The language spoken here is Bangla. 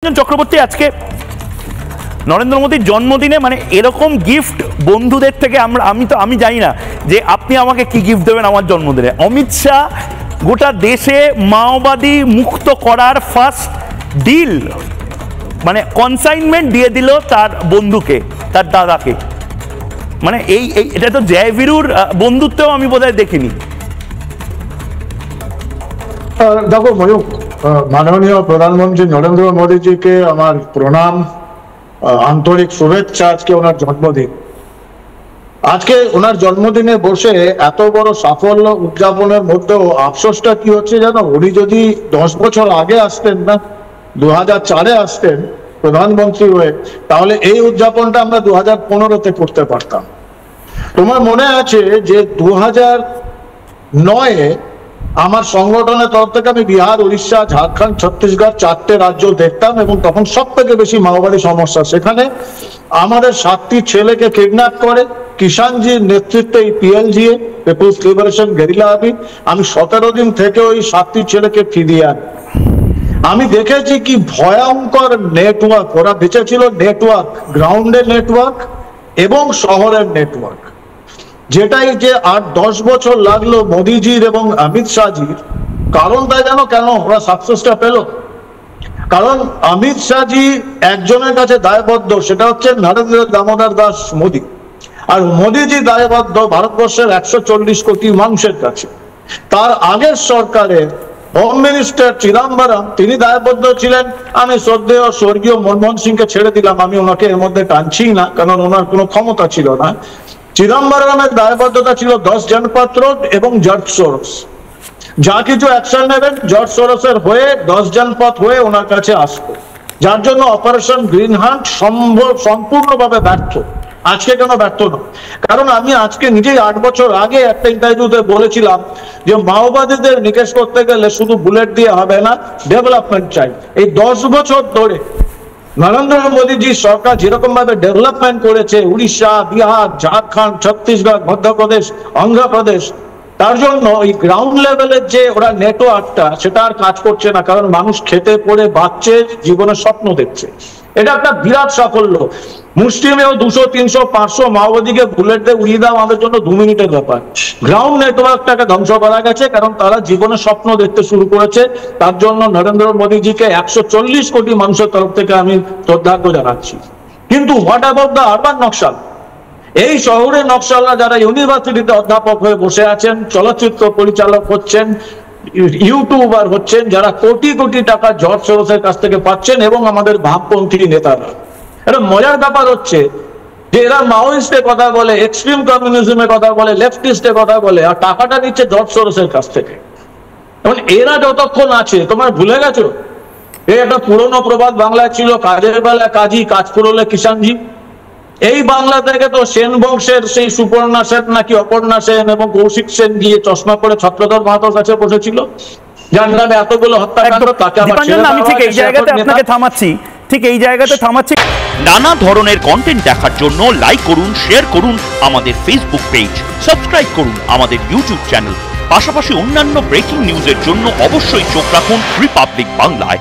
চক্রবর্তী আজকে নরেন্দ্র মোদীর জন্মদিনে মানে এরকম গিফট বন্ধুদের থেকে আমি জানি না যে আপনি আমাকে কি গিফট দেবেন আমার জন্মদিনে। অমিত শাহ গোটা দেশে মাওবাদী মুক্ত করার ফার্স্ট ডিল মানে কনসাইনমেন্ট দিয়ে দিল তার বন্ধুকে, তার দাদাকে। মানে এটা তো জয়বীরুর বন্ধুত্বেও আমি বোধহয় দেখিনি। দেখো ময়ূক, মাননীয় প্রধানমন্ত্রী নরেন্দ্র মোদীজিকে আমার প্রণাম, আন্তরিক শুভেচ্ছা। আজকে ওনার জন্মদিন, আজকে ওনার জন্মদিনে বসে এত বড় সাফল্য উদযাপনের মধ্যেও আফসোসটা কি হচ্ছে জানো, উনি যদি 10 বছর আগে আসতেন না, 2004-এ আসতেন প্রধানমন্ত্রী হয়ে, তাহলে এই উদযাপনটা আমরা 2015-তে করতে পারতাম। তোমার মনে আছে যে 2009-এ আমার সংগঠনের তরফ থেকে আমি বিহার, উড়িষ্যা, ঝাড়খণ্ড, ছত্তিশগড় 4টে রাজ্য দেখতাম এবং তখন সব থেকে বেশি মাওবাদী সমস্যা। সেখানে আমাদের 7টি ছেলেকে কিডন্যাপ করে কিষাণজির নেতৃত্বে এই PLGA, people's liberation guerrilla army, আমি 17 দিন থেকে ওই 7টি ছেলেকে ফিরিয়ে আনি। আমি দেখেছি কি ভয়ঙ্কর নেটওয়ার্ক ওরা বেঁচেছিল, নেটওয়ার্ক, গ্রাউন্ডের নেটওয়ার্ক এবং শহরের নেটওয়ার্ক, যেটাই যে 8-10 বছর লাগলো মোদীজির এবং অমিত শাহজির। কারণটা জানো কেন ওরা সাকসেসটা পেল? কারণ অমিত শাহজি একজনের কাছে দায়বদ্ধ, সেটা হচ্ছে নরেন্দ্র দামোদর দাস মোদী, আর মোদীজি দায়বদ্ধ ভারতবর্ষের 140 কোটি মানুষের কাছে। তার আগের সরকারের হোম মিনিস্টার চিদাম্বরম, তিনি দায়বদ্ধ ছিলেন। আমি শ্রদ্ধেয় স্বর্গীয় মনমোহন সিংকে ছেড়ে দিলাম, আমি ওনাকে এর মধ্যে টানছি না, কারণ ওনার কোনো ক্ষমতা ছিল না। চিদম্বরমের দায়বদ্ধতা ছিল 10 জনপথ রোড এবং জর্জ সোরস। যা কিছু অ্যাকশন নেবেন জর্জ সোরসের হয়ে 10 জনপথ হয়ে ওনার কাছে আসতো, যার জন্য অপারেশন গ্রিন হান্ট সম্পূর্ণভাবে ব্যর্থ। আজকে কেন ব্যর্থ না? কারণ আমি আজকে নিজেই 8 বছর আগে একটা ইন্টারভিউতে বলেছিলাম যে মাওবাদীদের নিকেশ করতে গেলে শুধু বুলেট দিয়ে হবে না, ডেভেলপমেন্ট চাই। এই 10 বছর ধরে নরেন্দ্র মোদীজি সরকার যেরকম ভাবে ডেভেলপমেন্ট করেছে উড়িষ্যা, বিহার, ঝাড়খণ্ড, ছত্তিশগড়, মধ্যপ্রদেশ, অন্ধ্রপ্রদেশ, তার জন্য এই গ্রাউন্ড লেভেলের যে ওরা নেটওয়ার্কটা সেটা আর কাজ করছে না। কারণ মানুষ খেতে পড়ে বাঁচছে, জীবনের স্বপ্ন দেখছে। এটা একটা বিরাট সাফল্য। মুসলিমেও 200, 300, 500 মাওবাদীকে বুলেট দিয়ে উড়িয়ে দেওয়া আমাদের জন্য 2 মিনিটের ব্যাপার। গ্রাউন্ড নেটওয়ার্কটাকে ধ্বংস করা গেছে, কারণ তারা জীবনের স্বপ্ন দেখতে শুরু করেছে। তার জন্য নরেন্দ্র মোদীজিকে 140 কোটি মানুষের তরফ থেকে আমি শ্রদ্ধার্ঘ জানাচ্ছি। কিন্তু what about the urban Naxal? এই শহরের নকশালরা যারা ইউনিভার্সিটিতে অধ্যাপক হয়ে বসে আছেন, চলচ্চিত্র পরিচালক হচ্ছেন, ইউটিউবার হচ্ছেন, যারা কোটি কোটি টাকা জর্জ সোরসের কাছ থেকে পাচ্ছেন এবং আমাদের ভাবপন্থী নেতারা। এটা মজার ব্যাপার হচ্ছে যে এরা মাওয়িস্টের কথা বলে, এক্সট্রিম কমিউনিজমের কথা বলে, লেফটিস্টের কথা বলে, আর টাকাটা নিচ্ছে জর্জ সোরসের কাছ থেকে। এখন এরা যতক্ষণ আছে, তোমার ভুলে গেছো এই একটা পুরনো প্রবাদ বাংলায় ছিল, কাজের বেলায় কাজী, কাজ ফুরলে কিষাণজি। এই বাংলা থেকে তো সেন বংশের সেই সুপর্ণা সেন নাকি অপর্ণা সেন এবং কৌশিক সেন গিয়ে চশমা পরে ছত্রধর মাহাতোর কাছে বসেছিল, যার নামে এতগুলো হত্যাকাণ্ড। তাকে আমি ঠিক এই জায়গাতে আপনাকে থামাচ্ছি, নানা ধরনের কন্টেন্ট দেখার জন্য লাইক করুন, শেয়ার করুন আমাদের ফেসবুক পেজ, সাবস্ক্রাইব করুন আমাদের ইউটিউব চ্যানেল। পাশাপাশি অন্যান্য ব্রেকিং নিউজের জন্য অবশ্যই চোখ রাখুন রিপাবলিক বাংলায়।